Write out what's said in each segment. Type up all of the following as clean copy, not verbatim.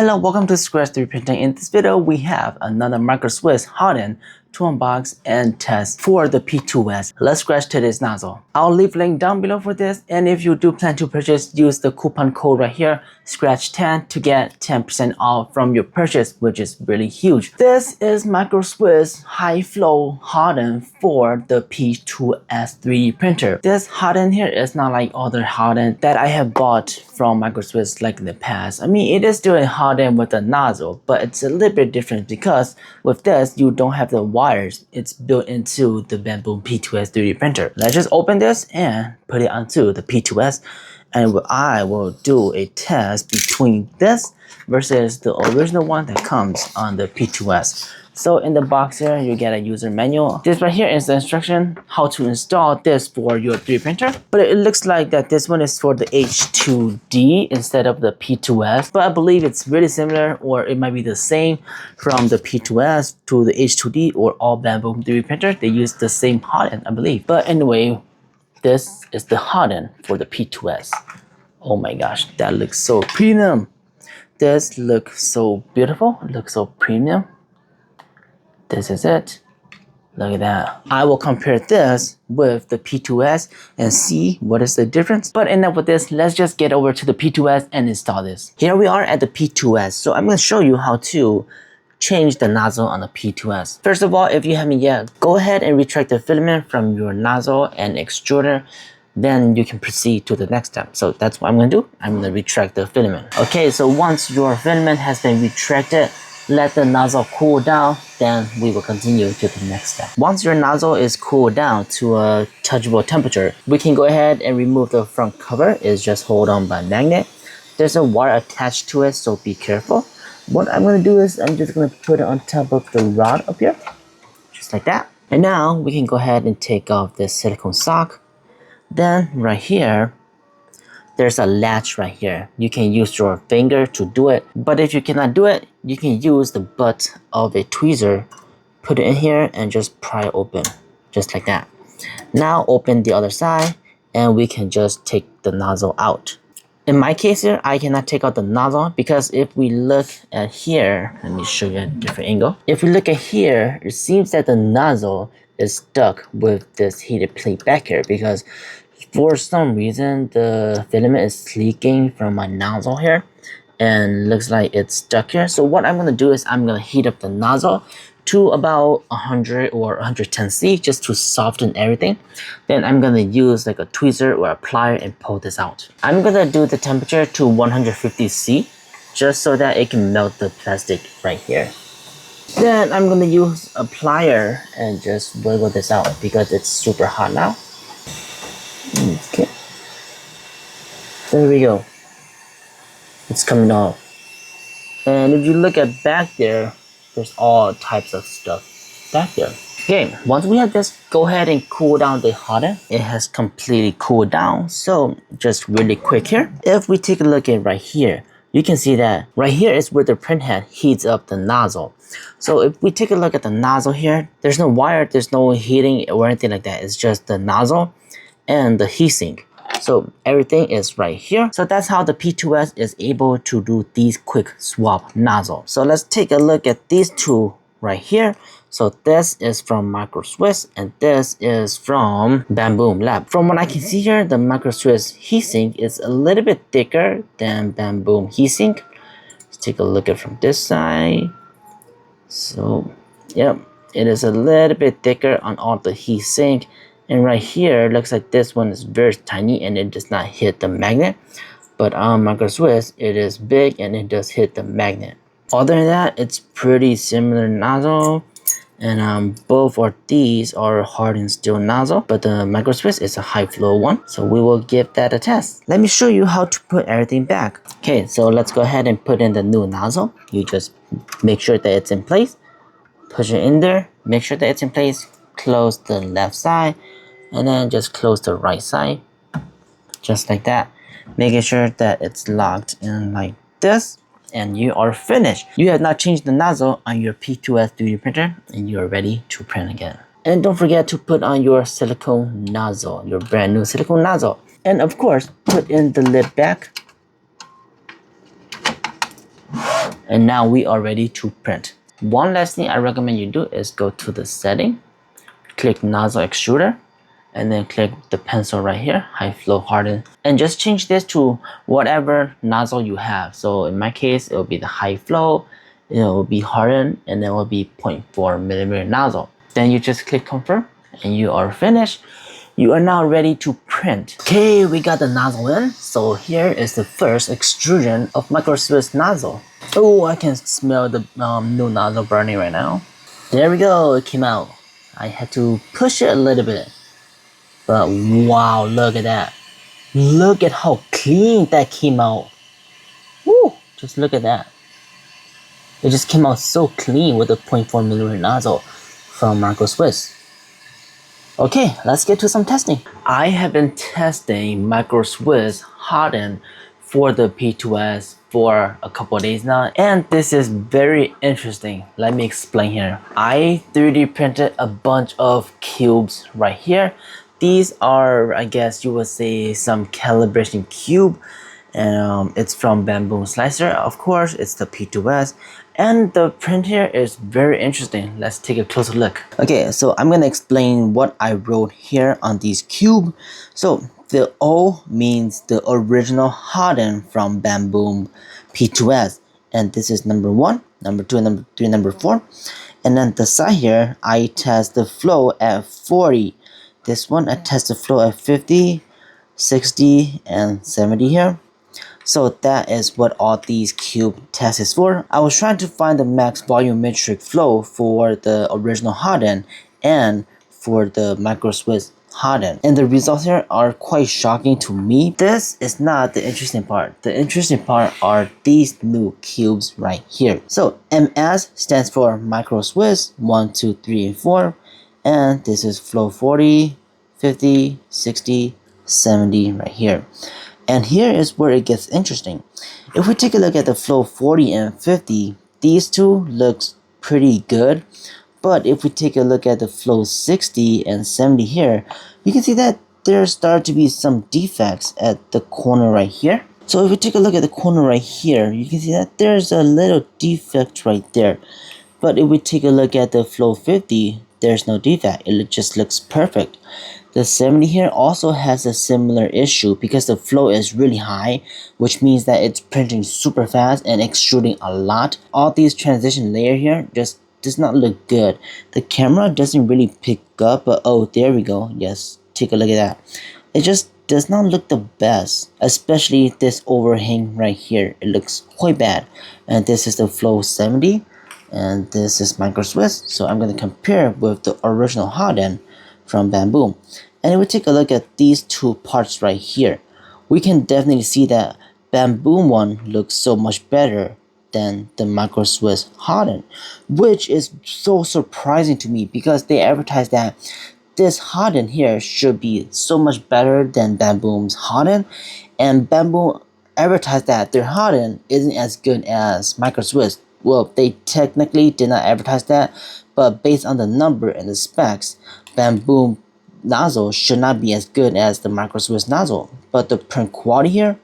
Hello, welcome to Scratch 3D Printing. In this video, we have another Microswiss Hotend to unbox and test for the P2S. Let's scratch today's nozzle. I'll leave a link down below for this, and if you do plan to purchase, use the coupon code right here, SCRATCH10, to get 10% off from your purchase, which is really huge. This is Microswiss high flow Hotend for the P2S 3D printer. This Hotend here is not like other Hotend that I have bought from Microswiss like in the past. I mean, it is still a Hotend with a nozzle, but it's a little bit different because with this, you don't have the wires. It's built into the Bambu P2S 3D printer. Let's just open this and put it onto the P2S, and I will do a test between this versus the original one that comes on the P2S. So in the box here, you get a user manual. This right here is the instruction how to install this for your 3D printer. But it looks like that this one is for the H2D instead of the P2S. But I believe it's really similar, or it might be the same from the P2S to the H2D or all Bambu 3D printer. They use the same Hotend, I believe. But anyway, this is the Hotend for the P2S. Oh my gosh, that looks so premium. This looks so beautiful. It looks so premium. This is it. Look at that. I will compare this with the P2S and see what is the difference. But enough with this, let's just get over to the P2S and install this. Here we are at the P2S. So I'm going to show you how to change the nozzle on the P2S. First of all, if you haven't yet, go ahead and retract the filament from your nozzle and extruder. Then you can proceed to the next step. So that's what I'm going to do. I'm going to retract the filament. Okay, so once your filament has been retracted, let the nozzle cool down, then we will continue to the next step. Once your nozzle is cooled down to a touchable temperature, we can go ahead and remove the front cover. It's just hold on by magnet. There's a wire attached to it, so be careful. What I'm going to do is I'm just going to put it on top of the rod up here, just like that. And now we can go ahead and take off this silicone sock. Then right here, there's a latch right here. You can use your finger to do it, but if you cannot do it, you can use the butt of a tweezer, put it in here and just pry it open, just like that. Now open the other side and we can just take the nozzle out. In my case here, I cannot take out the nozzle because if we look at here, let me show you a different angle. If we look at here, it seems that the nozzle is stuck with this heated plate back here because for some reason the filament is leaking from my nozzle here and looks like it's stuck here. So what I'm going to do is I'm going to heat up the nozzle to about 100 or 110C just to soften everything. Then I'm going to use like a tweezer or a plier and pull this out. I'm going to do the temperature to 150C just so that it can melt the plastic right here. Then I'm going to use a plier and just wiggle this out because it's super hot now. Okay, there we go. It's coming off. And if you look at back there, there's all types of stuff back there. Okay, once we have this, go ahead and cool down the Hotend. It has completely cooled down. So just really quick here. If we take a look at right here, you can see that right here is where the print head heats up the nozzle. So if we take a look at the nozzle here, there's no wire, there's no heating or anything like that. It's just the nozzle and the heatsink. So everything is right here. So that's how the P2S is able to do these quick swap nozzles. So let's take a look at these two right here. So this is from Microswiss and this is from Bambu Lab. From what I can see here, the Microswiss heatsink is a little bit thicker than Bambu heatsink. Let's take a look at from this side. So yep, it is a little bit thicker on all the heatsink. And right here, looks like this one is very tiny and it does not hit the magnet. But on Microswiss, it is big and it does hit the magnet. Other than that, it's pretty similar nozzle. And both of these are hardened steel nozzle. But the Microswiss is a high flow one. So we will give that a test. Let me show you how to put everything back. Okay, so let's go ahead and put in the new nozzle. You just make sure that it's in place. Push it in there. Make sure that it's in place. Close the left side. And then just close the right side, just like that, making sure that it's locked in like this, and you are finished. You have not changed the nozzle on your P2S 3D printer, and you are ready to print again. And don't forget to put on your silicone nozzle, your brand new silicone nozzle. And of course, put in the lid back And now we are ready to print. One last thing I recommend you do is go to the setting, click nozzle extruder, and then click the pencil right here, high flow harden, and just change this to whatever nozzle you have. So in my case, it will be the high flow, it will be hardened, and then it will be 0.4 millimeter nozzle. Then you just click confirm, and you are finished. You are now ready to print. Okay, we got the nozzle in. So here is the first extrusion of Microswiss nozzle. Oh, I can smell the new nozzle burning right now. There we go, it came out. I had to push it a little bit. But wow, look at that. Look at how clean that came out. Woo, just look at that. It just came out so clean with a 0.4 millimeter nozzle from Microswiss. Okay, let's get to some testing. I have been testing Microswiss Hotend for the P2S for a couple of days now, and this is very interesting. Let me explain here. I 3D printed a bunch of cubes right here. These are, I guess you would say, some calibration cube, and it's from Bambu Slicer. Of course, it's the P2S, and the print here is very interesting. Let's take a closer look. Okay, so I'm gonna explain what I wrote here on these cube. So the O means the original Hotend from Bambu P2S, and this is number 1, number 2, and number 3, number 4. And then the side here, I test the flow at 40. This one, I test the flow at 50, 60, and 70 here. So that is what all these cube tests is for. I was trying to find the max volumetric flow for the original Hotend and for the Microswiss Hotend, and the results here are quite shocking to me. This is not the interesting part. The interesting part are these new cubes right here. So MS stands for Microswiss 1, 2, 3, and 4, and this is flow 40, 50, 60, 70 right here. And here is where it gets interesting. If we take a look at the flow 40 and 50, these two looks pretty good. But if we take a look at the flow 60 and 70 here, you can see that there start to be some defects at the corner right here. So if we take a look at the corner right here, you can see that there's a little defect right there. But if we take a look at the flow 50, there's no defect. It just looks perfect. The 70 here also has a similar issue because the flow is really high, which means that it's printing super fast and extruding a lot. All these transition layer here just does not look good. The camera doesn't really pick up, but oh, there we go. Yes, take a look at that. It just does not look the best, especially this overhang right here. It looks quite bad. And this is the flow 70, and this is Microswiss. So I'm going to compare with the original Hotend from Bambu. And if we take a look at these two parts right here, we can definitely see that Bambu one looks so much better than the Microswiss Hotend, which is so surprising to me because they advertise that this Hotend here should be so much better than Bambu's Hotend, and Bambu advertised that their Hotend isn't as good as Microswiss. Well, they technically did not advertise that, but based on the number and the specs, Bambu nozzle should not be as good as the Microswiss nozzle, but the print quality here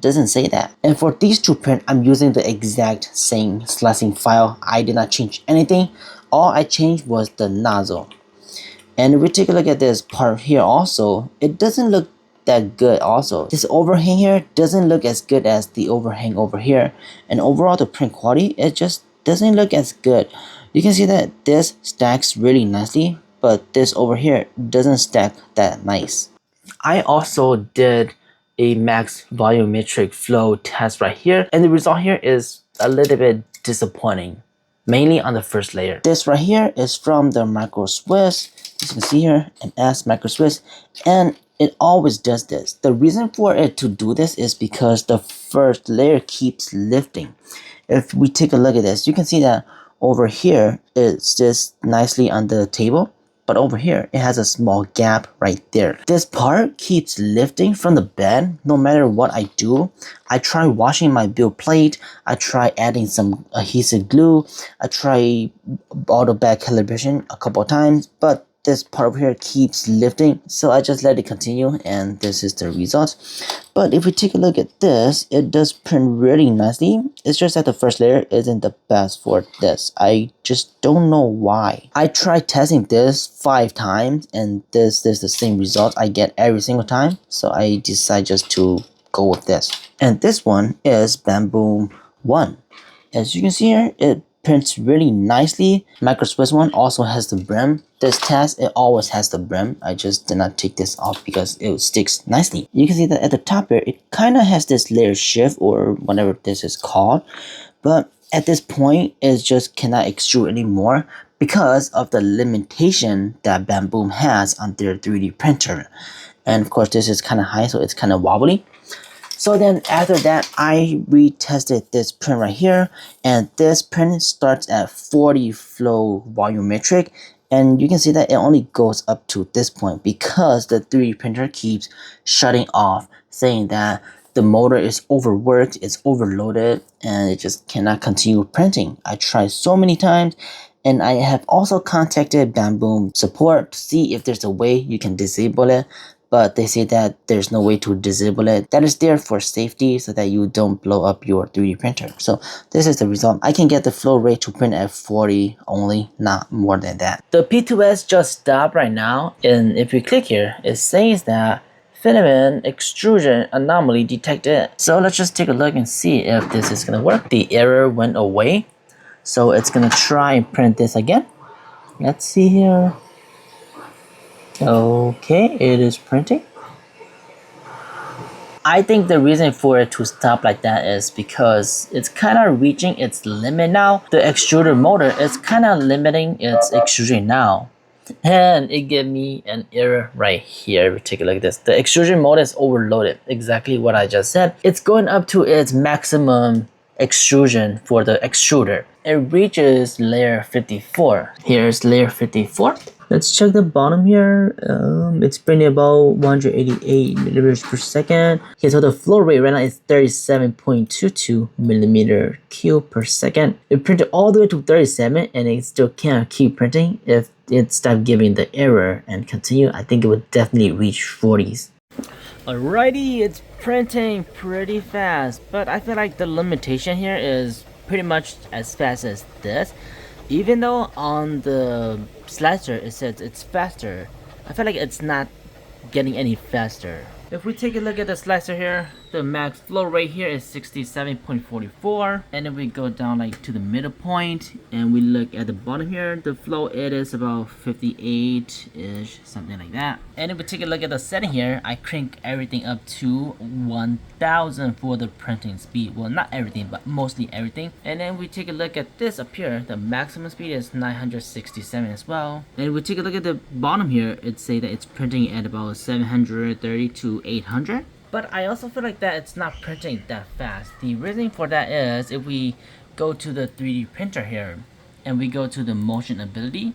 doesn't say that. And for these two print, I'm using the exact same slicing file. I did not change anything. All I changed was the nozzle. And if we take a look at this part here also, it doesn't look that good also. This overhang here doesn't look as good as the overhang over here. And overall the print quality, it just doesn't look as good. You can see that this stacks really nicely, but this over here doesn't stack that nice. I also did a max volumetric flow test right here, and the result here is a little bit disappointing, mainly on the first layer. This right here is from the Microswiss, as you can see here, MS Microswiss, and it always does this. The reason for it to do this is because the first layer keeps lifting. If we take a look at this, you can see that over here it's just nicely on the table, but over here it has a small gap right there. This part keeps lifting from the bed no matter what I do. I try washing my build plate, I try adding some adhesive glue, I try auto bag calibration a couple of times, but this part over here keeps lifting, so I just let it continue, and this is the result. But if we take a look at this, it does print really nicely. It's just that the first layer isn't the best for this. I just don't know why. I tried testing this 5 times, and this is the same result I get every single time, so I decided just to go with this. And this one is Bambu 1. As you can see here, it prints really nicely. Microswiss one also has the brim. This test, it always has the brim. I just did not take this off because it sticks nicely. You can see that at the top here, it kind of has this layer shift or whatever this is called. But at this point, it just cannot extrude anymore because of the limitation that Bambu has on their 3D printer. And of course, this is kind of high, so it's kind of wobbly. So then after that, I retested this print right here, and this print starts at 40 flow volumetric, and you can see that it only goes up to this point because the 3D printer keeps shutting off, saying that the motor is overworked, it's overloaded, and it just cannot continue printing. I tried so many times, and I have also contacted Bambu support to see if there's a way you can disable it. But they say that there's no way to disable it. That is there for safety so that you don't blow up your 3D printer. So this is the result. I can get the flow rate to print at 40 only, not more than that. The P2S just stopped right now, and if we click here, it says that filament extrusion anomaly detected. So let's just take a look and see if this is gonna work. The error went away, so it's gonna try and print this again. Let's see here. Okay, it is printing. I think the reason for it to stop like that is because it's kind of reaching its limit now. The extruder motor is kind of limiting its extrusion now. And it gave me an error right here. Take a look at this. The extrusion motor is overloaded. Exactly what I just said. It's going up to its maximum extrusion for the extruder. It reaches layer 54. Here's layer 54. Let's check the bottom here. It's printing about 188 millimeters per second. Okay, so the flow rate right now is 37.22 millimeter cube per second. It printed all the way to 37, and it still can't keep printing. If it stopped giving the error and continue, I think it would definitely reach 40s. Alrighty, it's printing pretty fast, but I feel like the limitation here is pretty much as fast as this. Even though on the slicer it says it's faster, I feel like it's not getting any faster. If we take a look at the slicer here, the max flow rate here is 67.44, and if we go down like to the middle point and we look at the bottom here, the flow it is about 58-ish, something like that. And if we take a look at the setting here, I crank everything up to 1000 for the printing speed. Well, not everything, but mostly everything. And then we take a look at this up here, the maximum speed is 967 as well. And if we take a look at the bottom here, it say that it's printing at about 730 to 800. But I also feel like that it's not printing that fast. The reason for that is if we go to the 3D printer here and we go to the motion ability,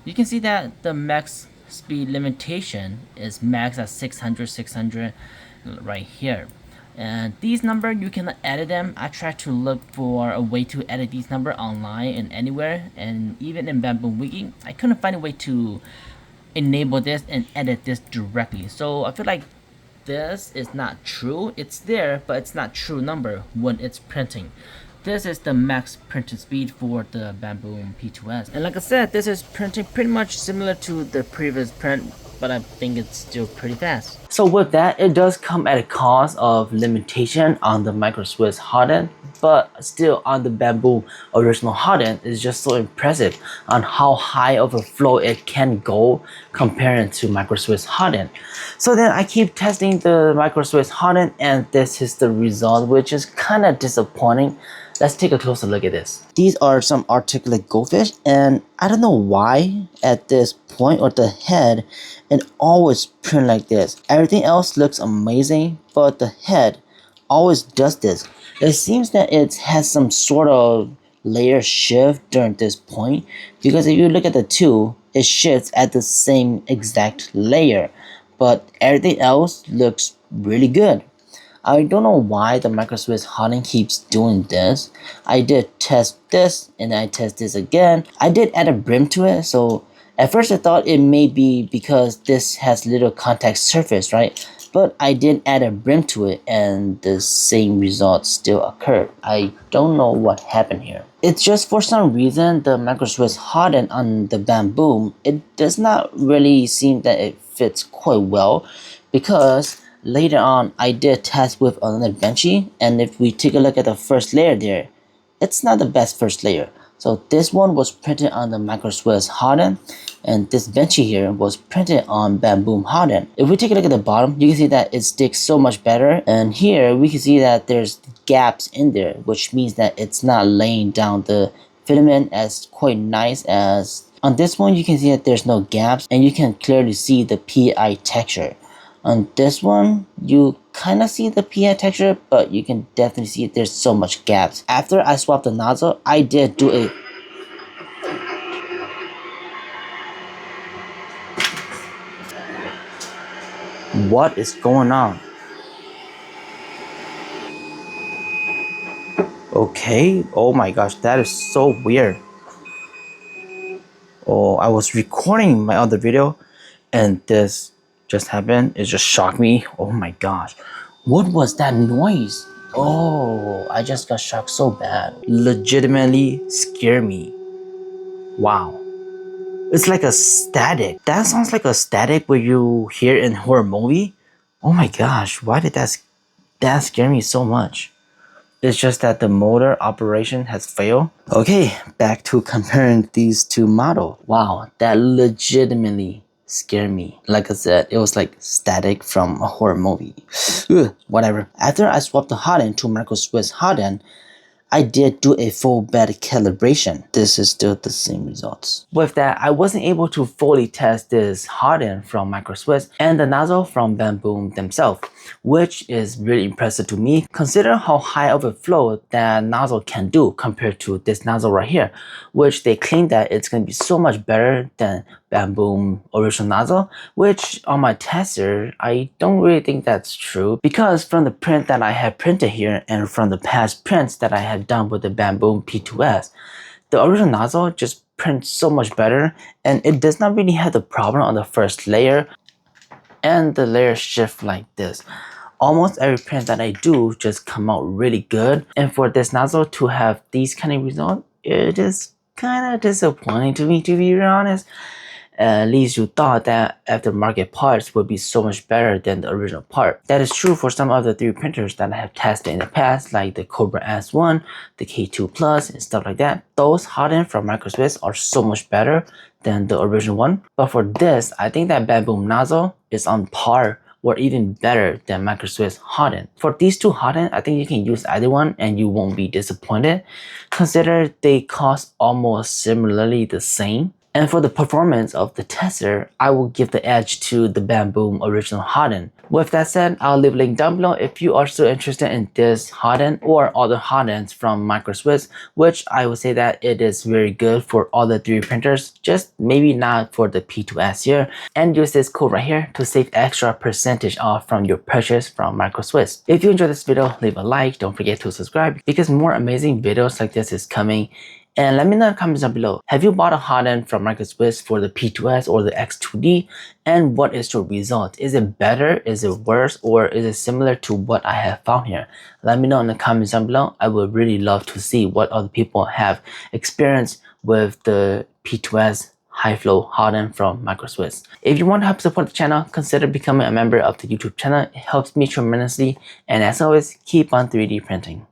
you can see that the max speed limitation is max at 600 right here. And these numbers, you can edit them. I tried to look for a way to edit these numbers online and anywhere, and even in Bambu Wiki, I couldn't find a way to enable this and edit this directly. So I feel like this is not true. It's there, but it's not true number when it's printing. This is the max printing speed for the Bambu P2S. And like I said, this is printing pretty much similar to the previous print, but I think it's still pretty fast. So with that, it does come at a cost of limitation on the Microswiss Hotend, but still on the Bambu original Hotend is just so impressive on how high of a flow it can go compared to Microswiss Hotend. So then I keep testing the Microswiss Hotend, and this is the result, which is kind of disappointing. Let's take a closer look at this. These are some articulate goldfish, and I don't know why at this point or the head it always print like this. Everything else looks amazing, but the head always does this. It seems that it has some sort of layer shift during this point, because if you look at the two, it shifts at the same exact layer, but everything else looks really good. I don't know why the Microswiss Hotend keeps doing this. I did test this and I test this again. I did add a brim to it, so At first I thought it may be because this has little contact surface, right? But I did add a brim to it and the same result still occurred. I don't know what happened here. It's just for some reason the Microswiss Hotend on the Bambu, it does not really seem that it fits quite well, because later on I did test with another benchy, and if we take a look at the first layer there, it's not the best first layer. So this one was printed on the Microswiss Hotend, and this benchy here was printed on Bambu Hotend. If we take a look at the bottom, you can see that it sticks so much better, and here we can see that there's gaps in there, which means that it's not laying down the filament as quite nice as on this one. You can see that there's no gaps, and you can clearly see the PI texture. On this one, you kind of see the PI texture, but you can definitely see there's so much gaps. After I swapped the nozzle, I did do a What is going on? Okay, oh my gosh, that is so weird. Oh, I was recording my other video and this just happened. It just shocked me. Oh my gosh, what was that noise? Oh, I just got shocked so bad. Legitimately scared me. Wow. It's like a static. That sounds like a static where you hear in horror movie. Oh my gosh, why did that scare me so much? It's just that the motor operation has failed. Okay, back to comparing these two models. Wow, that legitimately scared me. Like I said, it was like static from a horror movie. Ugh, whatever. After I swapped the Hotend to Microswiss Hotend, I did do a full bed calibration. This is still the same results. With that, I wasn't able to fully test this Hotend from Microswiss and the nozzle from Bambu themselves, which is really impressive to me. Consider how high of a flow that nozzle can do compared to this nozzle right here, which they claim that it's going to be so much better than Bambu original nozzle, which on my tester, I don't really think that's true, because from the print that I have printed here and from the past prints that I have done with the Bambu P2S, the original nozzle just prints so much better, and it does not really have the problem on the first layer and the layer shift like this. Almost every print that I do just come out really good, and for this nozzle to have these kind of results, it is kind of disappointing to me, to be honest. At least you thought that aftermarket parts would be so much better than the original part. That is true for some of the 3D printers that I have tested in the past, like the Cobra S1, the K2 Plus, and stuff like that. Those Hotend from Microswiss are so much better than the original one. But for this, I think that Bambu nozzle is on par or even better than Microswiss Hotend. For these two Hotend, I think you can use either one and you won't be disappointed. Consider they cost almost similarly the same. And for the performance of the tester, I will give the edge to the Bambu original Hotend. With that said, I'll leave a link down below if you are still interested in this Hotend or other Hotends from Microswiss, which I would say that it is very good for all the 3D printers, just maybe not for the P2S here. And use this code right here to save extra percentage off from your purchase from Microswiss. If you enjoyed this video, leave a like, don't forget to subscribe because more amazing videos like this is coming. And let me know in the comments down below, have you bought a Hotend from Microswiss for the P2S or the X2D? And what is your result? Is it better? Is it worse? Or is it similar to what I have found here? Let me know in the comments down below. I would really love to see what other people have experienced with the P2S high flow Hotend from Microswiss. If you want to help support the channel, consider becoming a member of the YouTube channel. It helps me tremendously. And as always, keep on 3D printing.